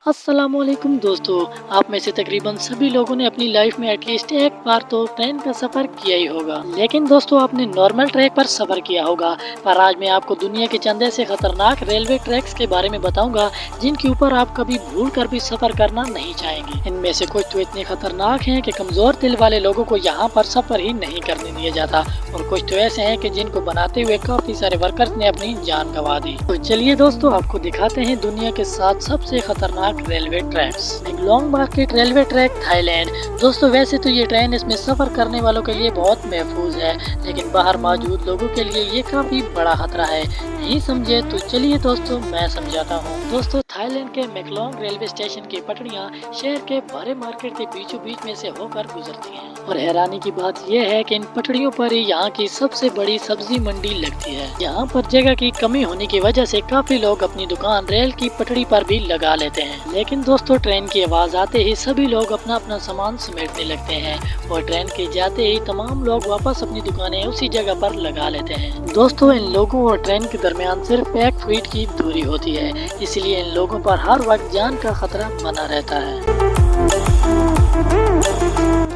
अस्सलामुअलैकुम दोस्तों, आप में से तकरीबन सभी लोगों ने अपनी लाइफ में एटलीस्ट एक बार तो ट्रेन का सफर किया ही होगा। लेकिन दोस्तों, आपने नॉर्मल ट्रैक पर सफर किया होगा, पर आज मैं आपको दुनिया के चंद ऐसे खतरनाक रेलवे ट्रैक्स के बारे में बताऊंगा जिनके ऊपर आप कभी भूल कर भी सफर करना नहीं चाहेंगे। इनमें से कुछ तो इतने खतरनाक हैं कि कमजोर दिल वाले लोगों को यहाँ पर सफर ही नहीं करने दिया जाता, और कुछ तो ऐसे हैं कि जिनको बनाते हुए काफी सारे वर्कर्स ने अपनी जान गंवा दी। तो चलिए दोस्तों, आपको दिखाते हैं दुनिया के 7 सबसे खतरनाक railway tracks. मेकलोंग market railway track, Thailand. दोस्तों, वैसे तो ये ट्रेन इसमें सफर करने वालों के लिए बहुत महफूज है, लेकिन बाहर मौजूद लोगों के लिए ये काफी बड़ा खतरा है। नहीं समझे तो चलिए दोस्तों मैं समझाता हूँ। दोस्तों, थाईलैंड के मेकलोंग रेलवे स्टेशन की पटरियाँ शहर के बड़े मार्केट के बीचों बीच में से होकर गुजरती हैं, और हैरानी की बात यह है कि इन पटरियों पर ही यहाँ की सबसे बड़ी सब्जी मंडी लगती है। यहाँ पर जगह की कमी होने की वजह से काफी लोग अपनी दुकान रेल की पटरी पर भी लगा लेते हैं। लेकिन दोस्तों, ट्रेन की आवाज आते ही सभी लोग अपना अपना सामान समेटने लगते हैं, और ट्रेन के जाते ही तमाम लोग वापस अपनी दुकानें उसी जगह पर लगा लेते हैं। दोस्तों, इन लोगों और ट्रेन के दरमियान सिर्फ 1 फीट की दूरी होती है, इसलिए इन लोगों पर हर वक्त जान का खतरा बना रहता है।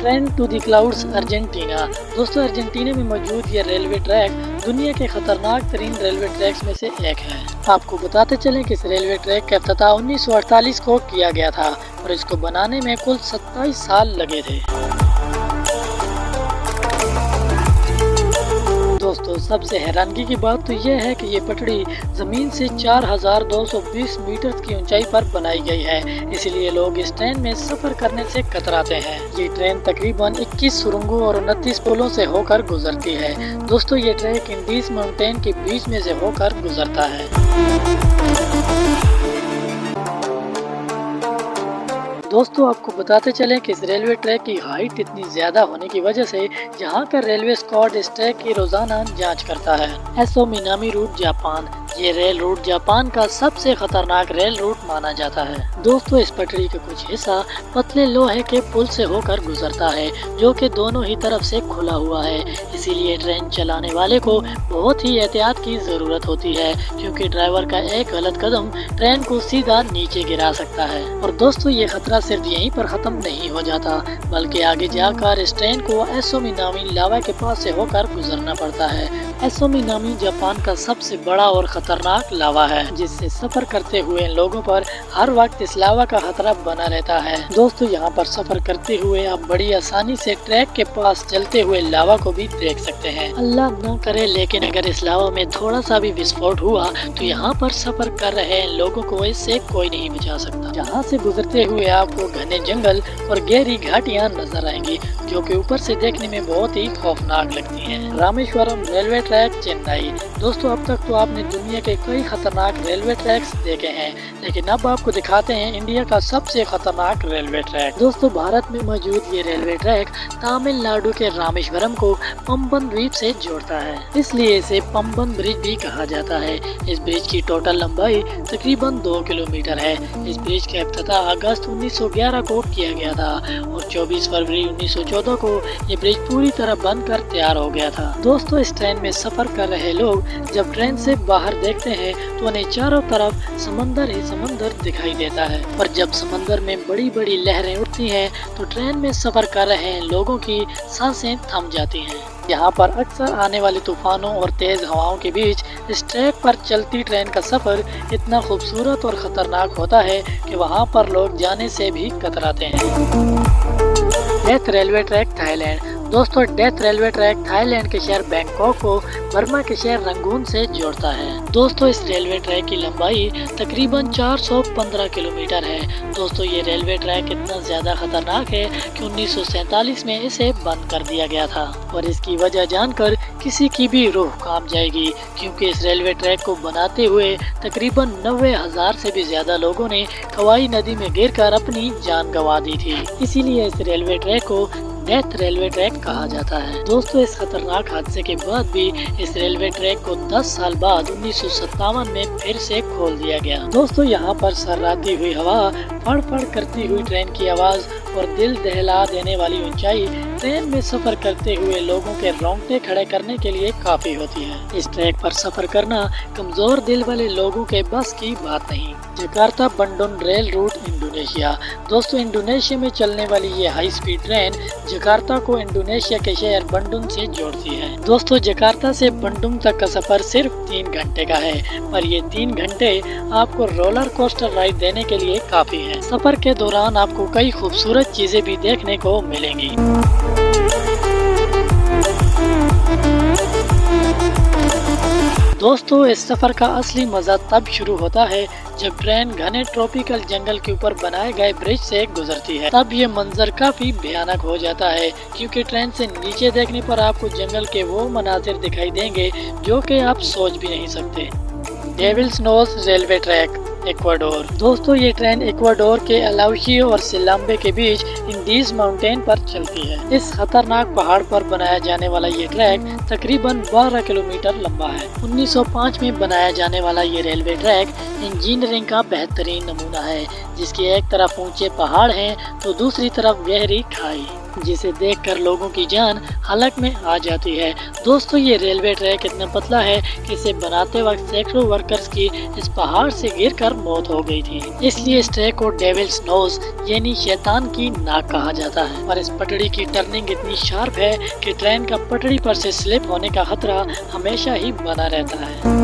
Train to the clouds, Argentina. दोस्तों, अर्जेंटीना में मौजूद ये रेलवे ट्रैक दुनिया के खतरनाक तरीन रेलवे ट्रैक्स में से एक है। आपको बताते चलें कि इस रेलवे ट्रैक का इफ्तिताह 1948 को किया गया था, और इसको बनाने में कुल 27 साल लगे थे। दोस्तों, सबसे हैरानगी की बात तो यह है कि ये पटड़ी जमीन से 4220 मीटर की ऊंचाई पर बनाई गई है, इसलिए लोग इस ट्रेन में सफर करने से कतराते हैं। ये ट्रेन तकरीबन 21 सुरंगों और 29 पुलों से होकर गुजरती है। दोस्तों, ये ट्रैक इंडीज माउंटेन के बीच में से होकर गुजरता है। दोस्तों, आपको बताते चलें कि इस रेलवे ट्रैक की हाइट इतनी ज्यादा होने की वजह से यहाँ का रेलवे स्क्वाड इस ट्रैक की रोजाना जांच करता है। Aso Minami route, Japan. ये रेल रूट जापान का सबसे खतरनाक रेल रूट माना जाता है। दोस्तों, इस पटरी का कुछ हिस्सा पतले लोहे के पुल से होकर गुजरता है, जो कि दोनों ही तरफ से खुला हुआ है, इसीलिए ट्रेन चलाने वाले को बहुत ही एहतियात की जरूरत होती है, क्योंकि ड्राइवर का एक गलत कदम ट्रेन को सीधा नीचे गिरा सकता है। और दोस्तों, ये खतरा सिर्फ यहीं पर खत्म नहीं हो जाता, बल्कि आगे जाकर इस ट्रेन को एसो मिनामी लावा के पास से होकर गुजरना पड़ता है। एसो मिनामी जापान का सबसे बड़ा और खतरनाक लावा है, जिससे सफर करते हुए लोगों पर हर वक्त इस लावा का खतरा बना रहता है। दोस्तों, यहाँ पर सफर करते हुए आप बड़ी आसानी से ट्रैक के पास चलते हुए लावा को भी देख सकते हैं। अल्लाह न करे, लेकिन अगर इस लावा में थोड़ा सा भी विस्फोट हुआ तो यहाँ पर सफर कर रहे लोगों को इससे कोई नहीं बचा सकता। यहाँ से गुजरते हुए आपको घने जंगल और गहरी घाटियाँ नजर आएंगी, जो कि ऊपर से देखने में बहुत ही खौफनाक लगती हैं। Rameswaram railway track, Chennai. दोस्तों, अब तक तो आपने दुनिया के कई खतरनाक रेलवे ट्रैक्स देखे हैं, लेकिन अब आपको दिखाते हैं इंडिया का सबसे खतरनाक रेलवे ट्रैक। दोस्तों, भारत में मौजूद ये रेलवे ट्रैक तमिलनाडु के रामेश्वरम को पंबन द्वीप से जोड़ता है, इसलिए इसे पंबन ब्रिज भी कहा जाता है। इस ब्रिज की टोटल लंबाई तकरीबन 2 किलोमीटर है। इस ब्रिज का इफ्तिताह अगस्त 1911 को किया गया था, और 24 फरवरी 1914 को ये ब्रिज पूरी तरह बनकर तैयार हो गया था। दोस्तों, इस ट्रेन में सफर कर रहे लोग जब ट्रेन से बाहर देखते हैं तो उन्हें चारों तरफ समंदर ही समंदर दिखाई देता है, और जब समंदर में बड़ी बड़ी लहरें उठती हैं तो ट्रेन में सफर कर रहे लोगों की सांसें थम जाती हैं। यहाँ पर अक्सर आने वाले तूफानों और तेज हवाओं के बीच इस ट्रैक पर चलती ट्रेन का सफर इतना खूबसूरत और खतरनाक होता है कि वहाँ पर लोग जाने से भी कतराते हैं। Death railway track, Thailand. दोस्तों, डेथ रेलवे ट्रैक थाईलैंड के शहर बैंकॉक को बर्मा के शहर रंगून से जोड़ता है। दोस्तों, इस रेलवे ट्रैक की लंबाई तकरीबन 415 किलोमीटर है। दोस्तों, ये रेलवे ट्रैक इतना ज्यादा खतरनाक है कि 1947 में इसे बंद कर दिया गया था, और इसकी वजह जानकर किसी की भी रूह कांप जाएगी, क्योंकि इस रेलवे ट्रैक को बनाते हुए तकरीबन 90,000 से भी ज्यादा लोगों ने कवाई नदी में गिरकर अपनी जान गंवा दी थी। इसीलिए इस रेलवे ट्रैक को डेथ रेलवे ट्रैक कहा जाता है। दोस्तों, इस खतरनाक हादसे के बाद भी इस रेलवे ट्रैक को 10 साल बाद 1957 में फिर से खोल दिया गया। दोस्तों, यहाँ पर सर्राती हुई हवा, फड़ फड़ करती हुई ट्रेन की आवाज और दिल दहला देने वाली ऊंचाई ट्रेन में सफर करते हुए लोगों के रोंगटे खड़े करने के लिए काफी होती है। इस ट्रैक पर सफर करना कमजोर दिल वाले लोगों के बस की बात नहीं। Jakarta Bandung rail route Indonesia. दोस्तों, इंडोनेशिया में चलने वाली ये हाई स्पीड ट्रेन जकार्ता को इंडोनेशिया के शहर बंडुन से जोड़ती है। दोस्तों, जकार्ता से बंडुन तक का सफर सिर्फ 3 घंटे का है, पर ये 3 घंटे आपको रोलर कोस्टर राइड देने के लिए काफी है। सफर के दौरान आपको कई खूबसूरत चीजें भी देखने को मिलेंगी। दोस्तों, इस सफर का असली मजा तब शुरू होता है जब ट्रेन घने ट्रॉपिकल जंगल के ऊपर बनाए गए ब्रिज से गुजरती है। तब ये मंजर काफी भयानक हो जाता है, क्योंकि ट्रेन से नीचे देखने पर आपको जंगल के वो मनाजिर दिखाई देंगे जो कि आप सोच भी नहीं सकते। Devil's Nose railway track, Ecuador. दोस्तों, ये ट्रेन इक्वाडोर के अलाउशी और सिलाम्बे के बीच इंडीज माउंटेन पर चलती है। इस खतरनाक पहाड़ पर बनाया जाने वाला ये ट्रैक तकरीबन 12 किलोमीटर लंबा है। 1905 में बनाया जाने वाला ये रेलवे ट्रैक इंजीनियरिंग का बेहतरीन नमूना है, जिसकी एक तरफ ऊंचे पहाड़ हैं तो दूसरी तरफ गहरी खाई, जिसे देखकर लोगों की जान हलक में आ जाती है। दोस्तों, ये रेलवे ट्रैक इतना पतला है कि इसे बनाते वक्त सैकड़ों वर्कर्स की इस पहाड़ से गिरकर मौत हो गई थी। इसलिए इस ट्रैक को डेविल्स नोज यानी शैतान की नाक कहा जाता है। और इस पटड़ी की टर्निंग इतनी शार्प है कि ट्रेन का पटड़ी पर से स्लिप होने का खतरा हमेशा ही बना रहता है।